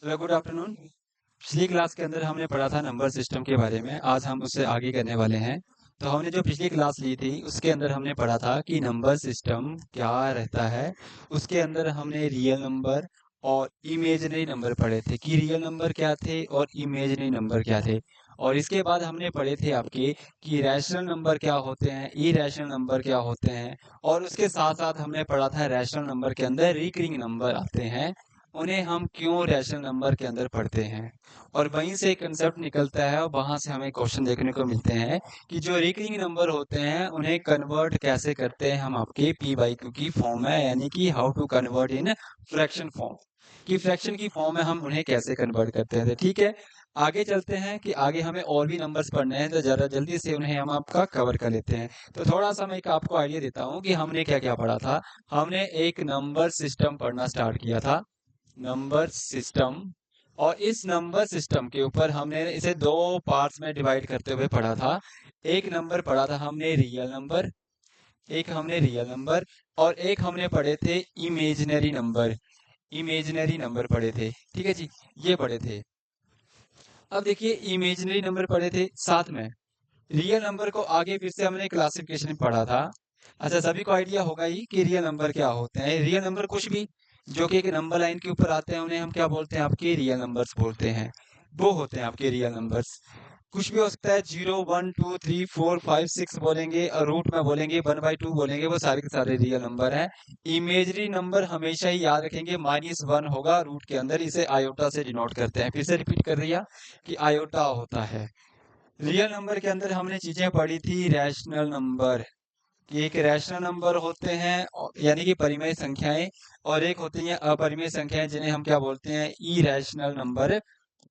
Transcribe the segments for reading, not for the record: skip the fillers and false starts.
Hello, good afternoon. पिछली class के अंदर हमने पढ़ा था नंबर सिस्टम के बारे में। आज हम उससे आगे करने वाले हैं। तो हमने जो पिछली क्लास ली थी उसके अंदर हमने पढ़ा था कि नंबर सिस्टम क्या रहता है। उसके अंदर हमने रियल नंबर और इमेजिनरी नंबर पढ़े थे कि रियल नंबर क्या थे और इमेजिनरी नंबर क्या थे। और इसके बाद हमने पढ़े थे आपके कि रैशनल नंबर क्या होते हैं, इरैशनल नंबर क्या होते हैं। और उसके साथ साथ हमने पढ़ा था रैशनल नंबर के अंदर रिकरिंग नंबर आते हैं, उन्हें हम क्यों रैशनल नंबर के अंदर पढ़ते हैं। और वहीं से एक कंसेप्ट निकलता है और वहां से हमें क्वेश्चन देखने को मिलते हैं कि जो रिकरिंग नंबर होते हैं उन्हें कन्वर्ट कैसे करते हैं हम आपके पी बाई क्यू की फॉर्म में, यानी कि how to convert in fraction form. कि फ्रैक्शन की फॉर्म में हम उन्हें कैसे कन्वर्ट करते हैं। तो ठीक है, आगे चलते हैं कि आगे हमें और भी नंबर्स पढ़ने हैं, तो जरा जल्दी से उन्हें हम आपका कवर कर लेते हैं। तो थोड़ा सा मैं एक आपको आइडिया देता हूँ कि हमने क्या क्या पढ़ा था। हमने एक नंबर सिस्टम पढ़ना स्टार्ट किया था, नंबर सिस्टम। और इस नंबर सिस्टम के ऊपर हमने इसे दो पार्ट्स में डिवाइड करते हुए पढ़ा था। एक नंबर पढ़ा था हमने रियल नंबर, एक हमने रियल नंबर, और एक हमने पढ़े थे इमेजिनरी नंबर। इमेजिनरी नंबर पढ़े थे, ठीक है जी, ये पढ़े थे। अब देखिए, इमेजिनरी नंबर पढ़े थे, साथ में रियल नंबर को आगे फिर से हमने क्लासिफिकेशन में पढ़ा था। अच्छा, सभी को आइडिया होगा ही कि रियल नंबर क्या होते हैं। रियल नंबर कुछ भी जो कि एक नंबर लाइन के ऊपर आते हैं उन्हें हम क्या बोलते हैं, आपके रियल नंबर्स बोलते हैं। वो होते हैं आपके रियल नंबर्स। कुछ भी हो सकता है, 0 1 2 3 4 5 6 बोलेंगे और रूट में बोलेंगे 1/2 बोलेंगे, वो सारे के सारे रियल नंबर हैं। इमेजरी नंबर हमेशा ही याद रखेंगे, -1 होगा रूट के अंदर, इसे आयोटा से डिनोट करते हैं। फिर से रिपीट कर दिया कि आयोटा होता है। रियल नंबर के अंदर हमने चीजें पढ़ी थी, रैशनल नंबर। कि एक रैशनल नंबर होते हैं यानी कि परिमेय संख्याएं, और एक होती हैं अपरिमेय संख्याएं जिन्हें हम क्या बोलते हैं, इरैशनल नंबर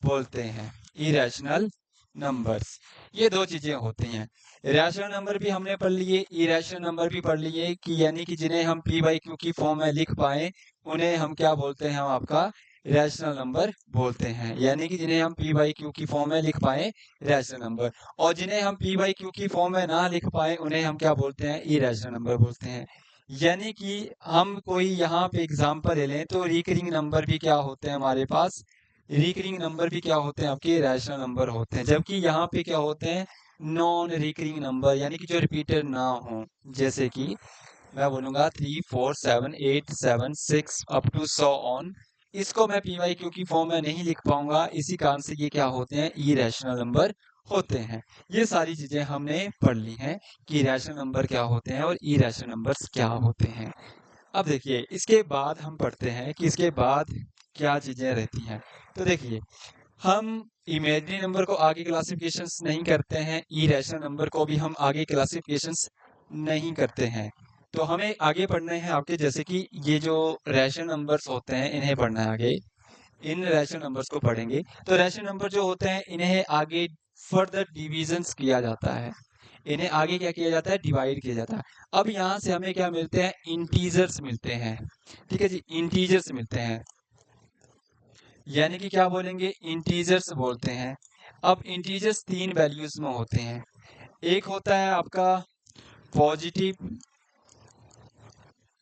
बोलते हैं। इरैशनल नंबर्स, ये दो चीजें होती हैं। रैशनल नंबर भी हमने पढ़ लिए, इरैशनल नंबर भी पढ़ लिए, कि यानी कि जिन्हें हम पी बाई क्यू की फॉर्म में लिख पाए उन्हें हम क्या बोलते हैं, हम आपका रैशनल नंबर बोलते हैं। यानी कि जिन्हें हम पी बाई क्यू की फॉर्म में लिख पाए, रैशनल नंबर। और जिन्हें हम पी बाई क्यू की फॉर्म में ना लिख पाए उन्हें हम क्या बोलते हैं, इरैशनल नंबर बोलते हैं। यानी कि हम कोई यहाँ पे एग्जांपल ले लें तो रिकरिंग नंबर भी क्या होते हैं हमारे पास, रिकरिंग नंबर भी क्या होते हैं, आपके रैशनल नंबर होते हैं। जबकि यहाँ पे क्या होते हैं, नॉन रिकरिंग नंबर, यानी कि जो रिपीटेड ना हो। जैसे कि मैं बोलूंगा 3 4 7 8 7 6 अप टू 100 ऑन, इसको मैं पी वाई क्यू की फॉर्म में नहीं लिख पाऊंगा, इसी कारण से ये क्या होते हैं, इरैशनल नंबर होते हैं। ये सारी चीजें हमने पढ़ ली हैं कि रैशनल नंबर क्या होते हैं और इरैशनल नंबर्स क्या होते हैं। अब देखिए, इसके बाद हम पढ़ते हैं कि इसके बाद क्या चीजें रहती हैं। तो देखिए, हम इमेजिनरी नंबर को आगे क्लासिफिकेशंस नहीं करते हैं, इरैशनल नंबर को भी हम आगे क्लासिफिकेशंस नहीं करते हैं। तो हमें आगे पढ़ने हैं आपके, जैसे कि ये जो रैशनल नंबर्स होते हैं इन्हें पढ़ना है आगे। इन रैशनल नंबर्स को पढ़ेंगे तो रैशनल नंबर जो होते हैं इन्हें आगे फर्दर डिविजन्स किया जाता है। इन्हें आगे क्या किया जाता है, डिवाइड किया जाता है। अब यहाँ से हमें क्या मिलते हैं, इंटीजर्स मिलते हैं। ठीक है जी, इंटीजर्स मिलते हैं, यानी कि क्या बोलेंगे, इंटीजर्स बोलते हैं। अब इंटीजर्स तीन वैल्यूज में होते हैं। एक होता है आपका पॉजिटिव,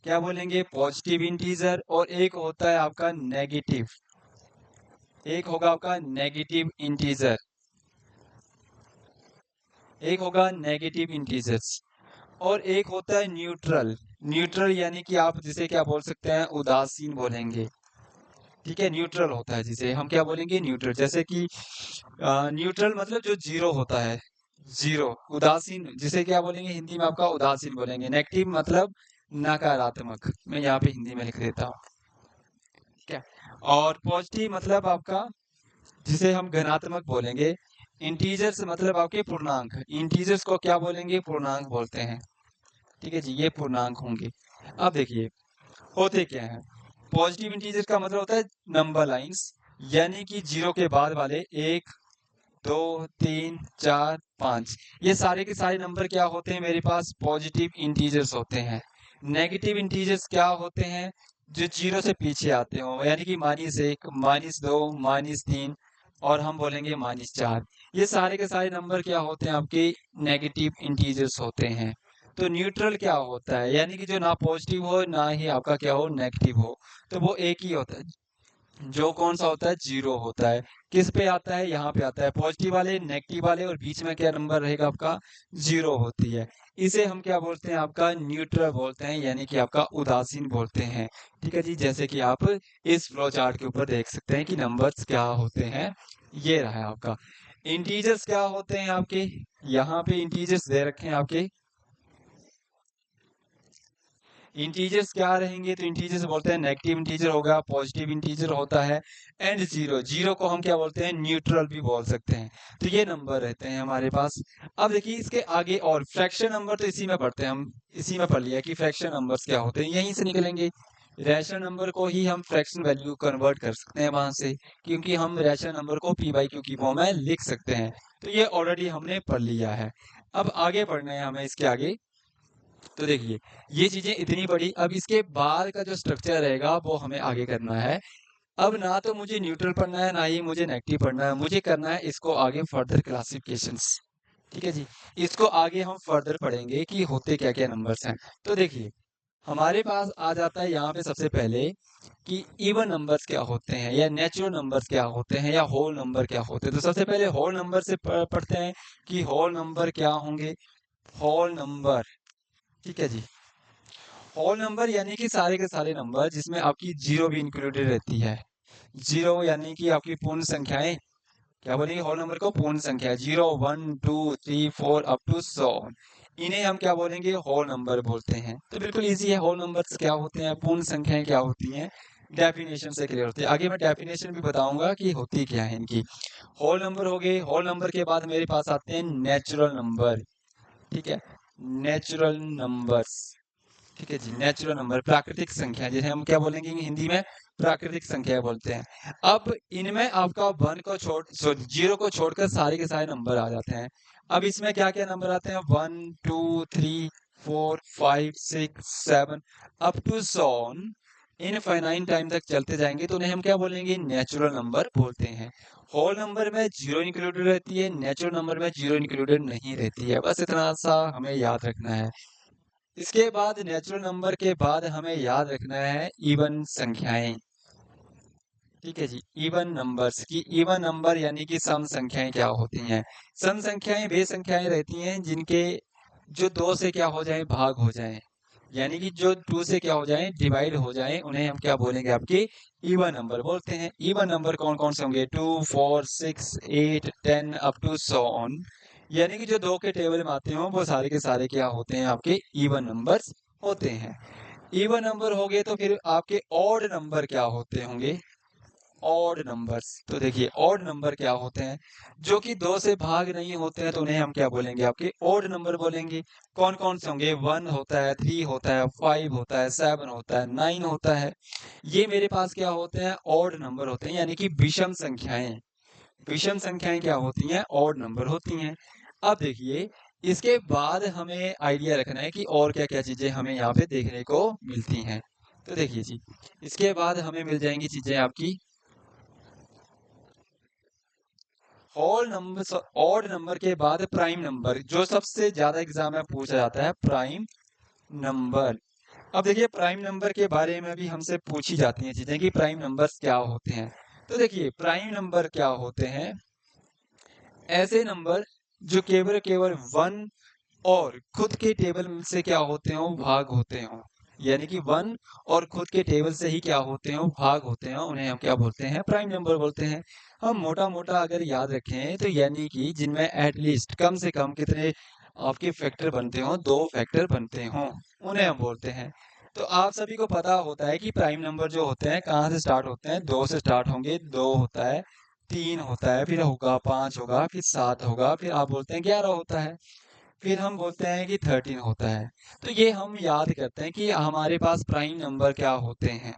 क्या बोलेंगे, पॉजिटिव इंटीजर, और एक होता है आपका नेगेटिव, एक होगा आपका नेगेटिव इंटीजर, एक होगा नेगेटिव इंटीजर्स, और एक होता है न्यूट्रल। न्यूट्रल यानी कि आप जिसे क्या बोल सकते हैं, उदासीन बोलेंगे। ठीक है, न्यूट्रल होता है जिसे हम क्या बोलेंगे, न्यूट्रल। जैसे कि न्यूट्रल मतलब जो जीरो होता है, जीरो। उदासीन जिसे क्या बोलेंगे, हिंदी में आपका उदासीन बोलेंगे। नेगेटिव मतलब नकारात्मक, मैं यहाँ पे हिंदी में लिख देता हूँ। ठीक है, और पॉजिटिव मतलब आपका जिसे हम धनात्मक बोलेंगे। इंटीजर्स मतलब आपके पूर्णांक, इंटीजर्स को क्या बोलेंगे, पूर्णांक बोलते हैं। ठीक है जी, ये पूर्णांक होंगे। अब देखिए, होते क्या है, पॉजिटिव इंटीजर का मतलब होता है नंबर लाइंस, यानी कि जीरो के बाद वाले 1 2 3 4 5, ये सारे के सारे नंबर क्या होते हैं, मेरे पास पॉजिटिव इंटीजर्स होते हैं। नेगेटिव इंटीजर्स क्या होते हैं, जो जीरो से पीछे आते हो, यानी कि -1 -2 -3, और हम बोलेंगे -4। ये सारे के सारे नंबर क्या होते हैं, आपके नेगेटिव इंटीजर्स होते हैं। तो न्यूट्रल क्या होता है, यानी कि जो ना पॉजिटिव हो ना ही आपका क्या हो, नेगेटिव हो, तो वो एक ही होता है, जो कौन सा होता है, जीरो होता है। किस पे आता है, यहाँ पे आता है, पॉजिटिव वाले, नेगेटिव वाले, और बीच में क्या नंबर रहेगा आपका, जीरो होती है। इसे हम क्या बोलते हैं, आपका न्यूट्रल बोलते हैं, यानी कि आपका उदासीन बोलते हैं। ठीक है जी, जैसे कि आप इस फ्लो चार्ट के ऊपर देख सकते हैं कि नंबर्स क्या होते हैं। ये रहा है आपका। इंटीजर्स क्या होते हैं आपके, यहाँ पे इंटीजर्स दे रखे हैं आपके। इंटीजर्स क्या रहेंगे, तो इंटीजर्स बोलते हैं नेगेटिव इंटीजर होगा, पॉजिटिव इंटीजर होता है, एंड जीरो। जीरो को हम क्या बोलते हैं, न्यूट्रल भी बोल सकते हैं। तो ये नंबर रहते हैं हमारे पास। अब देखिए इसके आगे और फ्रैक्शन नंबर तो इसी में पढ़ते हैं हम, इसी में पढ़ लिया कि फ्रैक्शन नंबर्स क्या होते हैं, यहीं से निकलेंगे। रैशनल नंबर को ही हम फ्रैक्शन वैल्यू कन्वर्ट कर सकते हैं वहां से, क्योंकि हम रैशनल नंबर को पी बाई क्यू की फॉर्म में लिख सकते हैं। तो ये ऑलरेडी हमने पढ़ लिया है। अब आगे पढ़ना है हमें इसके आगे। तो देखिए ये चीजें इतनी बड़ी, अब इसके बाद का जो स्ट्रक्चर रहेगा वो हमें आगे करना है। अब ना तो मुझे न्यूट्रल पढ़ना है, ना ही मुझे नेगेटिव पढ़ना है, मुझे करना है इसको आगे फर्दर क्लासिफिकेशंस। ठीक है जी, इसको आगे हम फर्दर पढ़ेंगे कि होते क्या क्या नंबर्स हैं। तो देखिए हमारे पास आ जाता है यहाँ पे सबसे पहले कि इवन नंबर्स क्या होते हैं, या नेचुरल नंबर्स क्या होते हैं, या होल नंबर क्या होते हैं। तो सबसे पहले होल नंबर से पढ़ते हैं कि होल नंबर क्या होंगे। होल नंबर, ठीक है जी, होल नंबर यानी कि सारे के सारे नंबर जिसमें आपकी जीरो भी इंक्लूडेड रहती है। जीरो यानी कि आपकी पूर्ण संख्याएं, क्या बोलेंगे होल नंबर को, पूर्ण संख्या, 0 1 2 3 4 अप टू 100, इन्हें हम क्या बोलेंगे, होल नंबर बोलते हैं। तो बिल्कुल इजी है, होल नंबर्स क्या होते हैं, पूर्ण संख्याएं क्या होती हैं, डेफिनेशन से क्लियर होती है। आगे मैं डेफिनेशन भी बताऊंगा कि होती क्या है इनकी। होल नंबर हो गए, होल नंबर के बाद मेरे पास आते हैं नेचुरल नंबर। ठीक है, नेचुरल नंबर्स, ठीक है जी, नेचुरल नंबर प्राकृतिक संख्या, जिसे हम क्या बोलेंगे हिंदी में, प्राकृतिक संख्या बोलते हैं। अब इनमें आपका वन को छोड़ जीरो को छोड़कर सारे के सारे नंबर आ जाते हैं। अब इसमें क्या क्या नंबर आते हैं, 1 2 3 4 5 6 7 up to son, infinite time तक चलते जाएंगे तो उन्हें हम क्या बोलेंगे, नेचुरल नंबर बोलते हैं। होल नंबर में जीरो इंक्लूडेड रहती है, नेचुरल नंबर में जीरो इंक्लूडेड नहीं रहती है। बस इतना सा हमें याद रखना है। इसके बाद नेचुरल नंबर के बाद हमें याद रखना है इवन संख्याएं। ठीक है जी, इवन नंबर्स की, इवन नंबर यानी कि सम संख्याएं क्या होती हैं। सम संख्याएं वे संख्याएं रहती हैं जिनके जो दो से क्या हो जाए, भाग हो जाए, यानी कि जो टू से क्या हो जाए, डिवाइड हो जाए, उन्हें हम क्या बोलेंगे, आपके इवन नंबर बोलते हैं। इवन नंबर कौन कौन से होंगे, 2 4 6 8 10 अप टू सो ऑन, यानी कि जो दो के टेबल में आते हो वो सारे के सारे क्या होते हैं, आपके इवन नंबर्स होते हैं। इवन नंबर हो गए तो फिर आपके ऑड नंबर क्या होते होंगे, ऑड नंबर्स। तो देखिए ऑड नंबर क्या होते हैं, जो कि दो से भाग नहीं होते हैं, तो उन्हें हम क्या बोलेंगे, आपके ऑड नंबर बोलेंगे। कौन कौन से होंगे, 1 होता है, 3 होता है, 5 होता है, 7 होता है, 9 होता है। ये मेरे पास क्या होते हैं, ऑड नंबर होते हैं, यानी कि विषम संख्याएं। विषम संख्याएं क्या होती हैं, ऑड नंबर होती हैं। अब देखिए इसके बाद हमें आइडिया रखना है कि और क्या क्या चीजें हमें यहाँ पे देखने को मिलती हैं। तो देखिए जी, इसके बाद हमें मिल जाएंगी चीजें आपकी, होल नंबर, ऑड नंबर के बाद प्राइम नंबर, जो सबसे ज्यादा एग्जाम में पूछा जाता है, प्राइम नंबर। अब देखिए प्राइम नंबर के बारे में भी हमसे पूछी जाती हैं चीजें कि प्राइम नंबर्स क्या होते हैं। तो देखिए प्राइम नंबर क्या होते हैं, ऐसे नंबर जो केवल केवल वन और खुद के टेबल से क्या होते हो, भाग होते हो, यानी कि वन और खुद के टेबल से ही क्या होते हो, भाग होते हैं, उन्हें हम क्या बोलते हैं, प्राइम नंबर बोलते हैं। हम मोटा मोटा अगर याद रखें तो यानी कि जिनमें एटलीस्ट कम से कम कितने आपके फैक्टर बनते हो, दो फैक्टर बनते हो, उन्हें हम बोलते हैं। तो आप सभी को पता होता है कि प्राइम नंबर जो होते हैं कहाँ से स्टार्ट होते हैं, दो से स्टार्ट होंगे, दो होता है, तीन होता है, फिर होगा पांच, होगा फिर सात, होगा फिर आप बोलते हैं 11 होता है, फिर हम बोलते हैं कि 13 होता है। तो ये हम याद करते हैं कि हमारे पास प्राइम नंबर क्या होते हैं।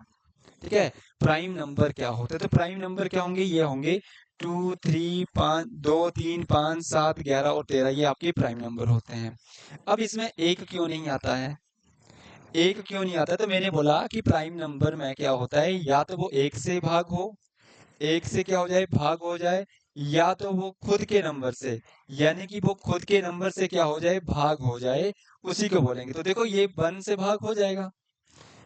ठीक है, प्राइम नंबर क्या होते हैं, तो प्राइम नंबर क्या होंगे, ये होंगे 2 3 5 2 3 5 7 11 और 13, ये आपके प्राइम नंबर होते हैं। अब इसमें एक क्यों नहीं आता है, एक क्यों नहीं आता है, तो मैंने बोला कि प्राइम नंबर में क्या होता है, या तो वो एक से भाग हो, एक से क्या हो जाए, भाग हो जाए, या तो वो खुद के नंबर से, यानी कि वो खुद के नंबर से क्या हो जाए, भाग हो जाए, उसी को बोलेंगे। तो देखो ये वन से भाग हो जाएगा,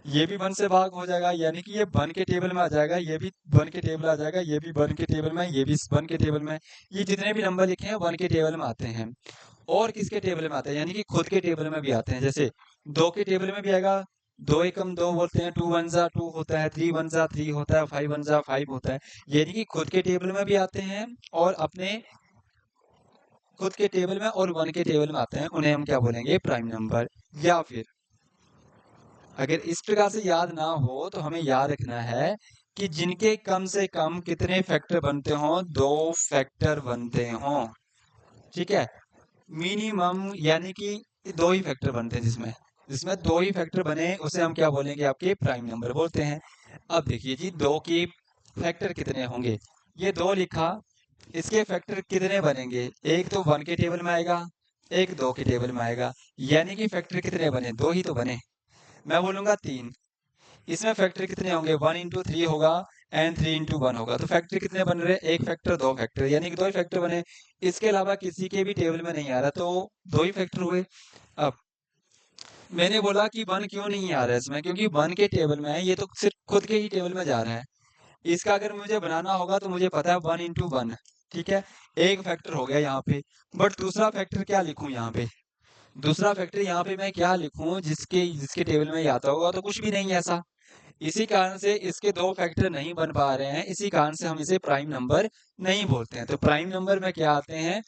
ये भी 1 से भाग हो जाएगा, यानी कि ये 1 के टेबल में आ जाएगा, ये भी 1 के टेबल आ जाएगा, ये भी 1 के टेबल में, ये भी 1 के टेबल में। ये जितने भी नंबर लिखे हैं 1 के टेबल में आते हैं। और किसके टेबल में आते हैं, यानी कि खुद के टेबल में भी आते हैं। जैसे 2 के टेबल में भी आएगा, 2 एकम 2 बोलते हैं, 2 वन जा 2 होता है, 3 वन जा 3 होता है, 5 वन जा 5 होता है। यानी कि खुद के टेबल में भी आते हैं और अपने खुद के टेबल में और 1 के टेबल में आते हैं, उन्हें हम क्या बोलेंगे, प्राइम नंबर। या फिर अगर इस प्रकार से याद ना हो तो हमें याद रखना है कि जिनके कम से कम कितने फैक्टर बनते हों, 2 फैक्टर बनते हों। ठीक है, मिनिमम यानी कि 2 ही फैक्टर बनते हैं, जिसमें जिसमें 2 ही फैक्टर बने उसे हम क्या बोलेंगे, आपके प्राइम नंबर बोलते हैं। अब देखिए जी, 2 के फैक्टर कितने होंगे, ये 2 लिखा, इसके फैक्टर कितने बनेंगे, एक तो 1 के टेबल में आएगा, एक 2 के टेबल में आएगा, यानी कि फैक्टर कितने बने, 2 ही तो बने। मैं बोलूंगा 3, इसमें फैक्टर कितने होंगे, 1 इंटू 3 होगा एंड 3 इंटू 1 होगा। तो फैक्टर कितने बन रहे, एक फैक्टर 2 फैक्टर, यानी कि 2 ही फैक्टर बने। इसके अलावा किसी के भी टेबल में नहीं आ रहा, तो 2 ही फैक्टर हुए। अब मैंने बोला कि 1 क्यों नहीं आ रहा है इसमें, क्योंकि 1 के टेबल में है, ये तो सिर्फ खुद के ही टेबल में जा रहा है। इसका अगर मुझे बनाना होगा तो मुझे पता है 1 इंटू 1, ठीक है, एक फैक्टर हो गया यहाँ पे। बट दूसरा फैक्टर क्या लिखूं यहाँ पे, दूसरा फैक्टर यहाँ पे मैं क्या लिखूं, जिसके जिसके टेबल में ये आता होगा, तो कुछ भी नहीं है ऐसा। इसी कारण से इसके 2 फैक्टर नहीं बन पा रहे हैं, इसी कारण से हम इसे प्राइम नंबर नहीं बोलते हैं। तो प्राइम नंबर में क्या आते हैं,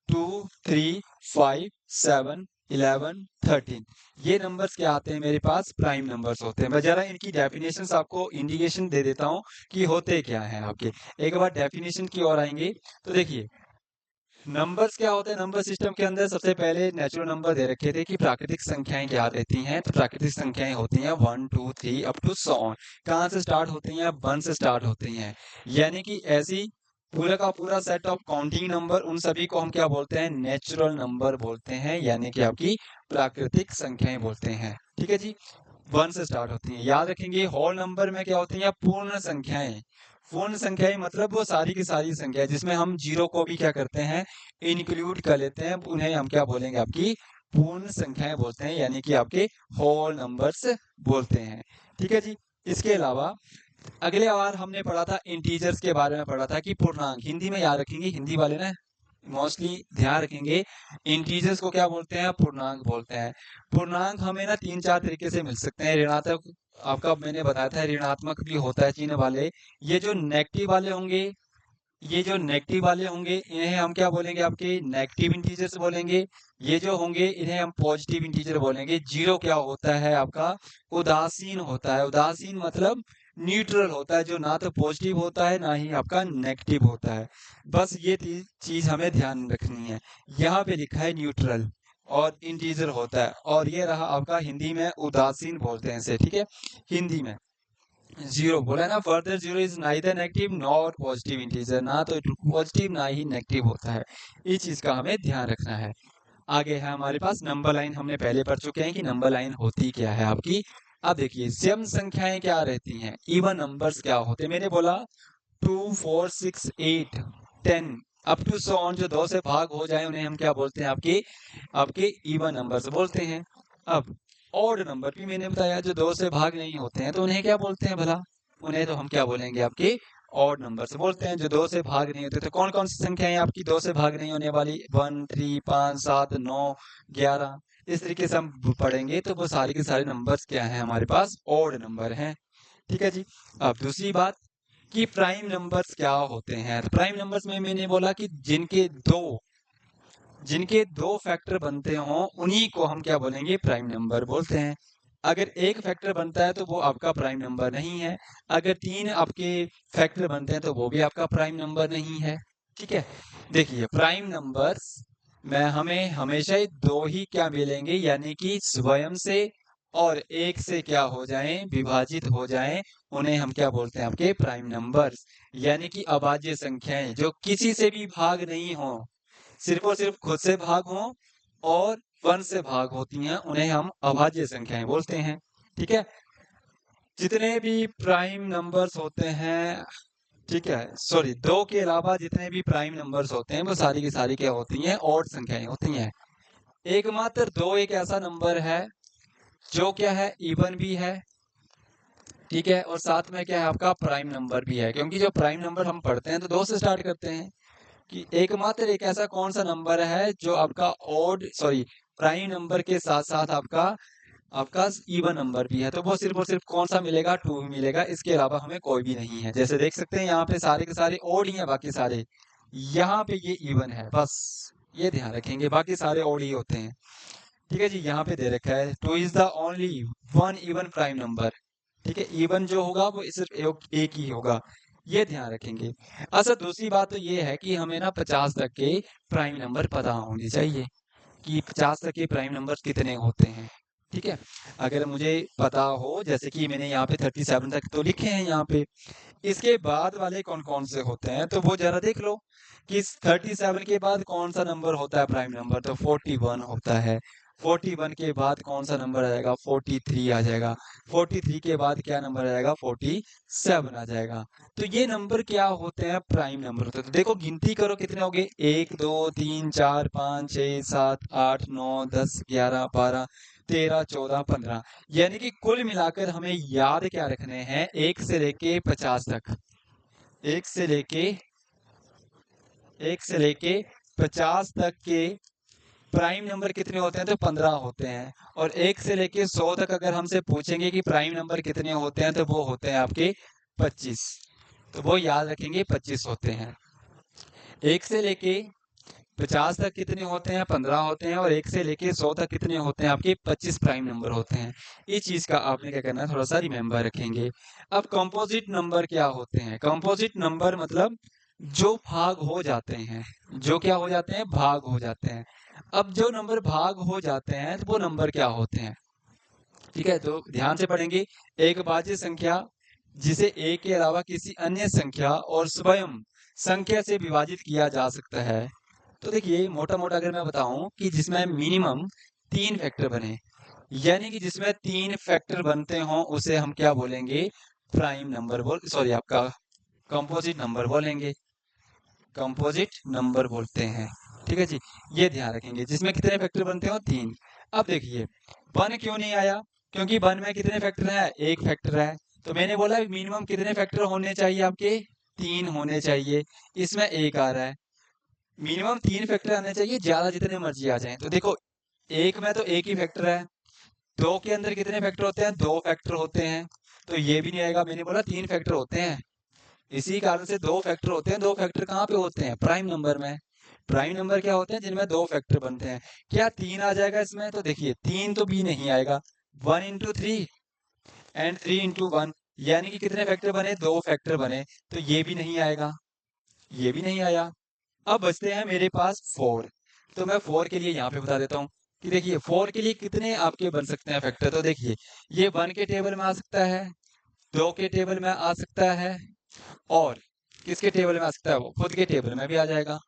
2 3 5 7 11 13, ये नंबर्स क्या आते हैं मेरे पास, प्राइम नंबर्स होते हैं। मैं जरा इनकी डेफिनेशंस आपको इंडिकेशन दे देता हूँ कि होते क्या हैं आपके। एक बार डेफिनेशन की ओर आएंगे तो देखिए, नंबर्स क्या होते हैं, नंबर सिस्टम के अंदर सबसे पहले नेचुरल नंबर दे रखे थे कि प्राकृतिक संख्याएं क्या रहती हैं। तो प्राकृतिक संख्याएं होती हैं 1 2 3 अप टू सो ऑन। कहाँ से स्टार्ट होती हैं, 1 से स्टार्ट होती हैं। यानी कि ऐसी पूरा का पूरा सेट ऑफ काउंटिंग नंबर, उन सभी को हम क्या बोलते हैं, नेचुरल नंबर बोलते हैं, यानी कि आपकी प्राकृतिक संख्याएं बोलते हैं। ठीक है जी, 1 से स्टार्ट होती हैं। याद रखेंगे, होल नंबर में क्या होती हैं, पूर्ण संख्याएं। पूर्ण संख्याएं मतलब वो सारी की सारी संख्या जिसमें हम जीरो को भी क्या करते हैं, इंक्लूड कर लेते हैं, उन्हें हम क्या बोलेंगे, आपकी पूर्ण संख्याएं बोलते हैं, यानी कि आपके होल नंबर्स बोलते हैं। ठीक है जी, इसके अलावा अगले बार हमने पढ़ा था इंटीजर्स के बारे में, पढ़ा था कि पूर्णांक, हिंदी में याद रखेंगे, हिंदी वाले ना मोस्टली ध्यान रखेंगे, इंटीजर्स को क्या बोलते हैं, पूर्णांक बोलते हैं। पूर्णांक हमें ना 3 4 तरीके से मिल सकते हैं। ऋणात्मक, आपका मैंने बताया था, ऋणात्मक भी होता है चिन्ह वाले। ये जो नेगेटिव वाले होंगे, ये जो नेगेटिव वाले होंगे इन्हें हम क्या बोलेंगे, आपके नेगेटिव इंटीजर्स बोलेंगे। ये जो होंगे इन्हें हम पॉजिटिव इंटीजर बोलेंगे। जीरो क्या होता है आपका, उदासीन होता है। उदासीन मतलब न्यूट्रल होता है, जो ना तो पॉजिटिव होता है ना ही आपका नेगेटिव होता है। बस ये चीज हमें ध्यान रखनी है। यहाँ पे लिखा है न्यूट्रल और इंटीजर होता है, और ये रहा आपका हिंदी में उदासीन बोलते हैं इसे। ठीक है, हिंदी में जीरो बोला ना, further zero is neither negative not positive integer, ना तो पॉजिटिव ना ही नेगेटिव होता है। इस चीज का हमें ध्यान रखना है। आगे है हमारे पास नंबर लाइन, हमने पहले पढ़ चुके हैं कि नंबर लाइन होती क्या है आपकी। अब देखिए, सम संख्याएं क्या रहती हैं, इवन नंबर्स क्या होते हैं। मैंने बोला 2 4 6 8 10 अप टू सो ऑन, जो 2 से भाग हो जाए उन्हें हम क्या बोलते हैं, आपके आपके इवन नंबर्स बोलते हैं। अब ऑड नंबर भी मैंने बताया, जो 2 से भाग नहीं होते हैं, तो उन्हें क्या बोलते हैं भला, उन्हें तो हम क्या बोलेंगे, आपके ऑड नंबर से बोलते हैं, जो 2 से भाग नहीं होते। तो कौन कौन सी संख्याएं आपकी 2 से भाग नहीं होने वाली, 1 3 5 7 9 11, इस तरीके से हम पढ़ेंगे तो वो सारे के सारे नंबर्स क्या हैं, हमारे पास ऑड नंबर हैं। ठीक है जी, अब दूसरी बात कि प्राइम नंबर्स क्या होते हैं। तो प्राइम नंबर्स में मैंने बोला कि जिनके दो फैक्टर बनते हों उन्हीं को हम क्या बोलेंगे, प्राइम नंबर बोलते हैं। अगर एक फैक्टर बनता है तो वो आपका प्राइम नंबर नहीं है। अगर 3 आपके फैक्टर बनते हैं तो वो भी आपका प्राइम नंबर नहीं है। ठीक है, देखिए प्राइम नंबर्स में हमें हमेशा ही 2 ही क्या मिलेंगे, यानी कि स्वयं से और 1 से क्या हो जाएं, विभाजित हो जाएं, उन्हें हम क्या बोलते हैं, आपके प्राइम नंबर्स। यानी कि अभाज्य संख्याएं जो किसी से भी भाग नहीं हो, सिर्फ और सिर्फ खुद से भाग हो और 1 से भाग होती हैं, उन्हें हम अभाज्य संख्याएं बोलते हैं। ठीक है, जितने भी प्राइम नंबर्स होते हैं, ठीक है, सॉरी, 2 के अलावा जितने भी प्राइम नंबर्स होते हैं वो सारी की सारी क्या होती हैं, ऑड संख्याएं होती हैं। एकमात्र 2 एक ऐसा नंबर है जो क्या है, इवन भी है ठीक है, और साथ में क्या है आपका प्राइम नंबर भी है, क्योंकि जो प्राइम नंबर हम पढ़ते हैं तो 2 से स्टार्ट करते हैं कि एकमात्र एक ऐसा कौन सा नंबर है जो आपका प्राइम नंबर के साथ साथ आपका आपका इवन नंबर भी है, तो वो सिर्फ और सिर्फ कौन सा मिलेगा, 2 मिलेगा, इसके अलावा हमें कोई भी नहीं है। जैसे देख सकते हैं यहाँ पे सारे के सारे ओड ही हैं, बाकी सारे यहाँ पे ये इवन है, बस ये ध्यान रखेंगे, बाकी सारे ओड ही होते हैं। ठीक है जी, यहाँ पे दे रखा है 2 is the only one even prime number. ठीक है, इवन जो होगा वो सिर्फ एक ही होगा, ये ध्यान रखेंगे। अच्छा, दूसरी बात तो ये है कि हमें ना 50 तक के प्राइम नंबर पता होने चाहिए कि 50 तक के प्राइम नंबर कितने होते हैं। ठीक है, अगर मुझे पता हो, जैसे कि मैंने यहाँ पे 37 तक तो लिखे हैं यहाँ पे, इसके बाद वाले कौन कौन से होते हैं तो वो जरा देख लो कि 37 के बाद कौन सा नंबर होता है प्राइम नंबर, तो 41 होता है। 41 के बाद कौन सा नंबर आ जाएगा, 43 आ जाएगा। 43 के बाद क्या नंबर आ जाएगा, 47 आ जाएगा। तो ये नंबर क्या होते हैं, प्राइम नंबर होते हैं। तो देखो गिनती करो कितने हो गए, 1 2 3 4 5 6 7 8 9 10 11 12 13 14 15, यानी कि कुल मिलाकर हमें याद क्या रखने हैं, 1 से लेके 50 तक। 1 से लेके 1 से लेके 50 तक के प्राइम नंबर कितने होते हैं, तो 15 होते हैं। और 1 से लेके 100 तक अगर हमसे पूछेंगे कि प्राइम नंबर कितने होते हैं, तो वो होते हैं आपके 25। तो वो याद रखेंगे 25 होते हैं। 1 से लेके 50 तक कितने होते हैं, 15 होते हैं। और 1 से लेके 100 तक कितने होते हैं, आपके 25 प्राइम नंबर होते हैं। इस चीज का आपने क्या करना है, थोड़ा सा रिमेम्बर रखेंगे। अब कंपोजिट नंबर क्या होते हैं, कंपोजिट नंबर मतलब जो भाग हो जाते हैं, जो क्या हो जाते हैं, भाग हो जाते हैं। अब जो नंबर भाग हो जाते हैं तो वो नंबर क्या होते हैं, ठीक है, तो ध्यान से पढ़ेंगे। एक भाज्य संख्या जिसे एक के अलावा किसी अन्य संख्या और स्वयं संख्या से विभाजित किया जा सकता है। तो देखिए मोटा मोटा अगर मैं बताऊं कि जिसमें मिनिमम 3 फैक्टर बने, यानी कि जिसमें 3 फैक्टर बनते हों, उसे हम क्या बोलेंगे, प्राइम नंबर आपका कंपोजिट नंबर बोलेंगे, कंपोजिट नंबर बोलते हैं। ठीक है जी, ये ध्यान रखेंगे, जिसमें कितने फैक्टर बनते हो, 3। अब देखिए 1 क्यों नहीं आया, क्योंकि 1 में कितने फैक्टर है, एक फैक्टर है। तो मैंने बोला मिनिमम कितने फैक्टर होने चाहिए आपके, 3 होने चाहिए। इसमें एक आ रहा है, मिनिमम 3 फैक्टर आने चाहिए, ज्यादा जितने मर्जी आ जाएं। तो देखो एक में तो एक ही फैक्टर है, 2 के अंदर कितने फैक्टर होते हैं, 2 फैक्टर होते हैं। तो ये भी नहीं आएगा, मैंने बोला 3 फैक्टर होते हैं। इसी कारण से 2 फैक्टर होते हैं। 2 फैक्टर कहाँ पे होते हैं, प्राइम नंबर में। प्राइम नंबर क्या होते हैं, जिनमें 2 फैक्टर बनते हैं। क्या 3 आ जाएगा इसमें, तो देखिए 3 तो भी नहीं आएगा। 1 इंटू 3 एंड 3 इंटू 1, यानी कि कितने फैक्टर बने, 2 फैक्टर बने। तो ये भी नहीं आएगा, ये भी नहीं आया। अब बचते हैं मेरे पास 4। तो मैं 4 के लिए यहाँ पे बता देता हूँ कि देखिए 4 के लिए कितने आपके बन सकते हैं फैक्टर। तो देखिए ये 1 के टेबल में आ सकता है, 2 के टेबल में आ सकता है, और किसके टेबल में आ सकता है, वो खुद के टेबल में भी आ जाएगा।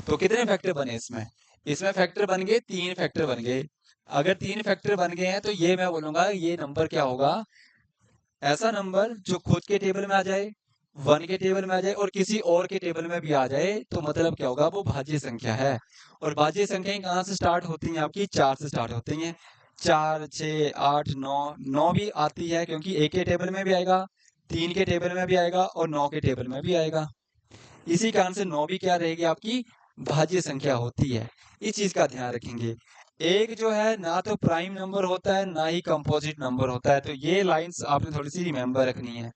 तो कितने फैक्टर बने इसमें, इसमें फैक्टर बन गए, 3 फैक्टर बन गए। अगर 3 फैक्टर बन गए हैं तो ये मैं बोलूंगा ये नंबर क्या होगा, ऐसा नंबर जो खुद के टेबल में आ जाए, 1 के टेबल में आ जाए और किसी और के टेबल में भी आ जाए, तो मतलब क्या होगा, वो भाज्य संख्या है। और भाज्य संख्याएं कहाँ से स्टार्ट होती हैं, आपकी 4 से स्टार्ट होती हैं। 4 6 8 9, 9 भी आती है क्योंकि एक के टेबल में भी आएगा, 3 के टेबल में भी आएगा और 9 के टेबल में भी आएगा। इसी कारण से 9 भी क्या रहेगी, आपकी भाज्य संख्या होती है। इस चीज का ध्यान रखेंगे। एक जो है ना तो प्राइम नंबर होता है ना ही कंपोजिट नंबर होता है, तो ये लाइंस आपने थोड़ी सी रिमेम्बर रखनी है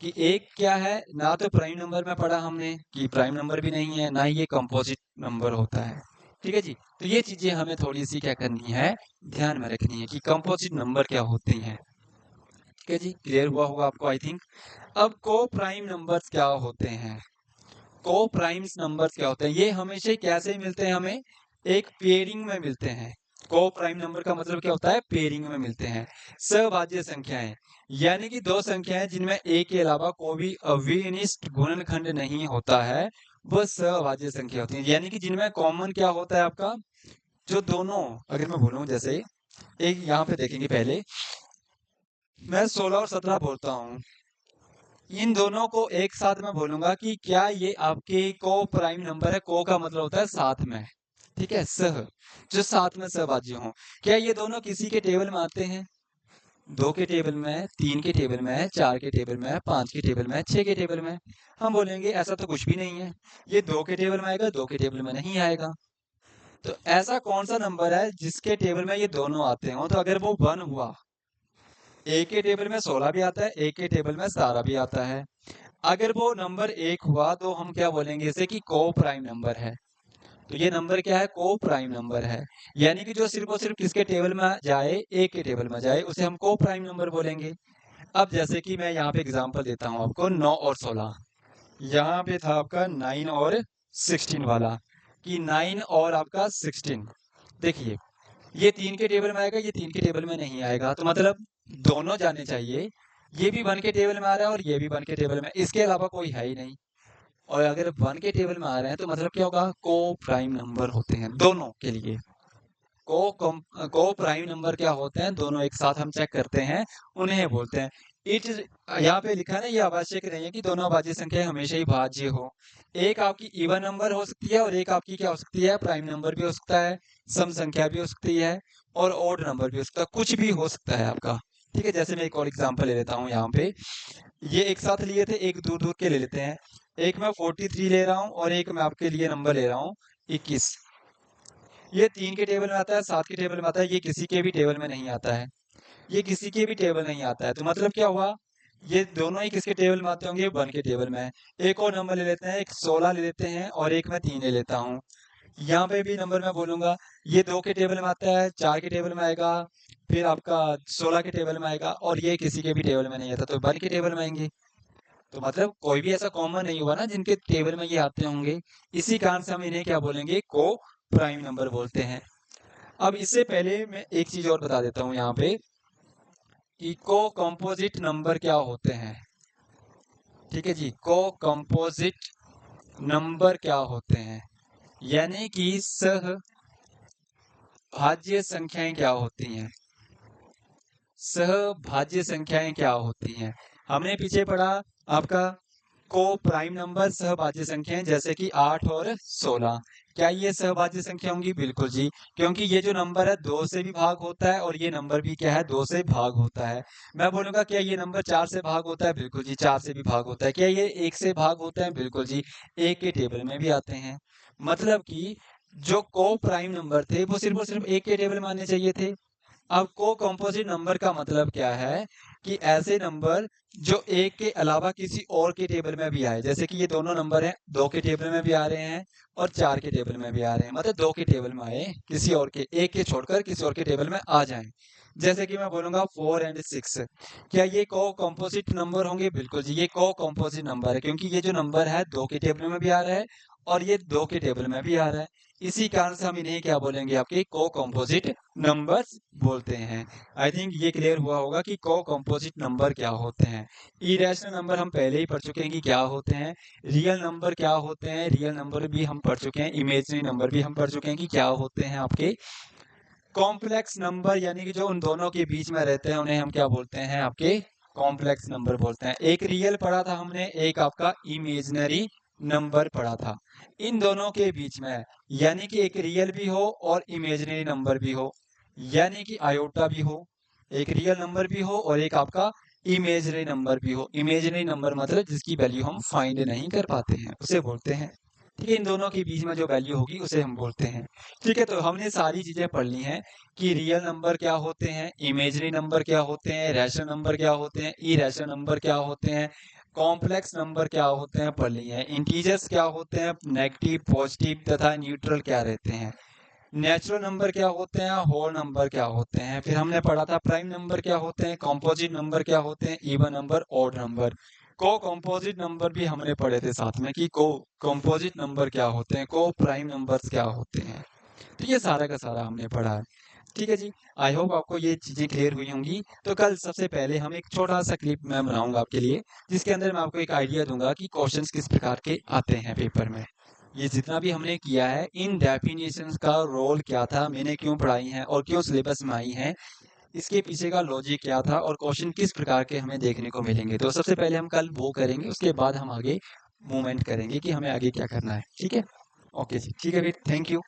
कि एक क्या है, ना तो प्राइम नंबर में पढ़ा हमने कि प्राइम नंबर भी नहीं है, ना ही ये कंपोजिट नंबर होता है। ठीक है जी, तो ये चीजें हमें थोड़ी सी क्या करनी है, ध्यान में रखनी है कि कंपोजिट नंबर क्या होती हैं। ठीक है जी, क्लियर हुआ होगा आपको आई थिंक। अब को प्राइम नंबर्स क्या होते हैं, को प्राइम्स नंबर्स क्या होते हैं, ये हमेशा कैसे मिलते हैं, हमें एक पेयरिंग में मिलते हैं। को प्राइम नंबर का मतलब क्या होता है, पेयरिंग में मिलते हैं। सभाज्य संख्याएं, यानी कि दो संख्याएं जिनमें एक के अलावा कोई भी अविनिष्ट गुणनखंड नहीं होता है, वह सभाज्य संख्या होती है। यानी कि जिनमें कॉमन क्या होता है आपका, जो दोनों, अगर मैं बोलूं जैसे एक यहाँ पे देखेंगे, पहले मैं 16 और 17 बोलता हूँ, इन दोनों को एक साथ में बोलूंगा कि क्या ये आपके को प्राइम नंबर है। को का मतलब होता है साथ में, ठीक है, सह, जो साथ में सहभाज्य हो। क्या ये दोनों किसी के टेबल में आते हैं, 2 के टेबल में है, 3 के टेबल में है, 4 के टेबल में है, 5 के टेबल में है, 6 के टेबल में है। हम बोलेंगे ऐसा तो कुछ भी नहीं है, ये 2 के टेबल में आएगा, 2 के टेबल में नहीं आएगा। तो ऐसा कौन सा नंबर है जिसके टेबल में ये दोनों आते हों? तो अगर वो 1 हुआ, एक के टेबल में 16 भी आता है, एक के टेबल में 17 भी आता है। अगर वो नंबर 1 हुआ तो हम क्या बोलेंगे इसे कि को प्राइम नंबर है। तो ये नंबर क्या है? को प्राइम नंबर है। यानी कि जो सिर्फ और सिर्फ किसके टेबल में जाए, एक के टेबल में जाए, उसे हम को प्राइम नंबर बोलेंगे। अब जैसे कि मैं यहाँ पे एग्जांपल देता हूँ आपको, 9 और 16। यहाँ पे था आपका 9 और 16 वाला, कि 9 और आपका 16। देखिए, ये 3 के टेबल में आएगा, ये 3 के टेबल में नहीं आएगा, तो मतलब दोनों जाने चाहिए। ये भी 1 के टेबल में आ रहा है और ये भी 1 के टेबल में, इसके अलावा कोई है ही नहीं। और अगर 1 के टेबल में आ रहे हैं तो मतलब क्या होगा? को प्राइम नंबर होते हैं दोनों के लिए। को प्राइम नंबर क्या होते हैं? दोनों एक साथ हम चेक करते हैं, उन्हें बोलते हैं इट। यहाँ पे लिखा है ना, ये आवश्यक नहीं है कि दोनों अभाज्य संख्या हमेशा ही भाज्य हो। एक आपकी इवन नंबर हो सकती है और एक आपकी क्या हो सकती है? प्राइम नंबर भी हो सकता है, सम संख्या भी हो सकती है और ऑड नंबर भी हो सकता है, कुछ भी हो सकता है आपका। ठीक है, जैसे मैं एक और एग्जांपल ले लेता हूँ यहाँ पे। ये एक साथ लिए थे, एक दूर दूर के ले लेते हैं। एक मैं 43 ले रहा हूँ और एक मैं आपके लिए नंबर ले रहा हूँ 21। ये 3 के टेबल में आता है, 7 के टेबल में आता है, ये किसी के भी टेबल में नहीं आता है, ये किसी के भी टेबल नहीं आता है। तो मतलब क्या हुआ? ये दोनों ही किसके टेबल में आते होंगे? 1 के टेबल में। एक और नंबर ले लेते हैं, एक 16 ले लेते हैं और एक मैं 3 ले लेता हूँ। यहाँ पे भी नंबर मैं बोलूंगा, ये 2 के टेबल में आता है, 4 के टेबल में आएगा, फिर आपका 16 के टेबल में आएगा और ये किसी के भी टेबल में नहीं आता, तो 1 के टेबल में आएंगे। तो मतलब कोई भी ऐसा कॉमन नहीं हुआ ना जिनके टेबल में ये आते होंगे। इसी कारण से हम इन्हें क्या बोलेंगे? को प्राइम नंबर बोलते हैं। अब इससे पहले मैं एक चीज और बता देता हूँ यहाँ पे कि को कंपोजिट नंबर क्या होते हैं। ठीक है जी, को कंपोजिट नंबर क्या होते हैं, यानी कि सहभाज्य संख्याएं क्या होती हैं। सहभाज्य संख्याएं क्या होती हैं? हमने पीछे पढ़ा आपका को प्राइम नंबर सहभाज्य संख्याएं, जैसे कि 8 और 16। क्या ये सहभाज्य संख्या होंगी? बिल्कुल जी, क्योंकि ये जो नंबर है 2 से भी भाग होता है और ये नंबर भी क्या है? 2 से भाग होता है। मैं बोलूंगा क्या ये नंबर 4 से भाग होता है? बिल्कुल जी, 4 से भी भाग होता है। क्या ये 1 से भाग होता है? बिल्कुल जी, 1 के टेबल में भी आते हैं। मतलब कि जो को प्राइम नंबर थे वो सिर्फ और सिर्फ 1 के टेबल में आने चाहिए थे। अब को कंपोजिट नंबर का मतलब क्या है? कि ऐसे नंबर जो एक के अलावा किसी और के टेबल में भी आए, जैसे कि ये दोनों नंबर हैं, 2 के टेबल में भी आ रहे हैं और 4 के टेबल में भी आ रहे हैं, मतलब 2 के टेबल में आए, किसी और के, एक के छोड़कर किसी और के टेबल में आ जाएं। जैसे कि मैं बोलूंगा 4 एंड 6, क्या ये को कंपोजिट नंबर होंगे? बिल्कुल जी, ये को कंपोजिट नंबर है, क्योंकि ये जो नंबर है 2 के टेबल में भी आ रहा है और ये 2 के टेबल में भी आ रहा है। इसी कारण से हम इन्हें क्या बोलेंगे? आपके को कंपोजिट नंबर्स बोलते हैं। आई थिंक ये क्लियर हुआ होगा कि को कंपोजिट नंबर क्या होते हैं। इरेशनल नंबर हम पहले ही पढ़ चुके हैं कि क्या होते हैं। रियल नंबर क्या होते हैं, रियल नंबर भी हम पढ़ चुके हैं। इमेजिनरी नंबर भी हम पढ़ चुके हैं कि क्या होते हैं आपके। कॉम्प्लेक्स नंबर यानी कि जो उन दोनों के बीच में रहते हैं उन्हें हम क्या बोलते हैं? आपके कॉम्प्लेक्स नंबर बोलते हैं। एक रियल पढ़ा था हमने, एक आपका इमेजिनरी नंबर पढ़ा था। इन दोनों के बीच में, यानी कि एक रियल भी हो और इमेजिनरी नंबर भी हो, यानी कि आयोटा भी हो, एक रियल नंबर भी हो और एक आपका इमेजिनरी नंबर भी हो। इमेजिनरी नंबर मतलब जिसकी वैल्यू हम फाइंड नहीं कर पाते हैं, उसे बोलते हैं। ठीक है, इन दोनों के बीच में जो वैल्यू होगी उसे हम बोलते हैं। ठीक है, तो हमने सारी चीजें पढ़ ली हैं कि रियल नंबर क्या होते हैं, इमेजिनरी नंबर क्या होते हैं, रैशनल नंबर क्या होते हैं, इरेशनल नंबर क्या होते हैं, कॉम्प्लेक्स नंबर क्या होते हैं, पढ़ ली हैं। इंटीजर्स क्या होते हैं, नेगेटिव, पॉजिटिव तथा न्यूट्रल क्या रहते हैं। नेचुरल नंबर क्या होते हैं, होल नंबर क्या होते हैं। फिर हमने पढ़ा था प्राइम नंबर क्या होते हैं, कॉम्पोजिट नंबर क्या होते हैं, इवन नंबर, ऑड नंबर। को कंपोजिट नंबर भी हमने पढ़े थे साथ में कि को कंपोजिट नंबर क्या होते हैं, को प्राइम नंबर्स क्या होते हैं। तो ये सारा का सारा हमने पढ़ा है। ठीक है जी, आई होप आपको ये चीजें क्लियर हुई होंगी। तो कल सबसे पहले हम एक छोटा सा क्लिप मैं बनाऊंगा आपके लिए, जिसके अंदर मैं आपको एक आइडिया दूंगा कि क्वेश्चंस किस प्रकार के आते हैं पेपर में। ये जितना भी हमने किया है, इन डेफिनेशंस का रोल क्या था, मैंने क्यों पढ़ाई है और क्यों सिलेबस में आई है, इसके पीछे का लॉजिक क्या था और क्वेश्चन किस प्रकार के हमें देखने को मिलेंगे। तो सबसे पहले हम कल वो करेंगे, उसके बाद हम आगे मूवमेंट करेंगे कि हमें आगे क्या करना है। ठीक है, ओके जी, ठीक है फिर, थैंक यू।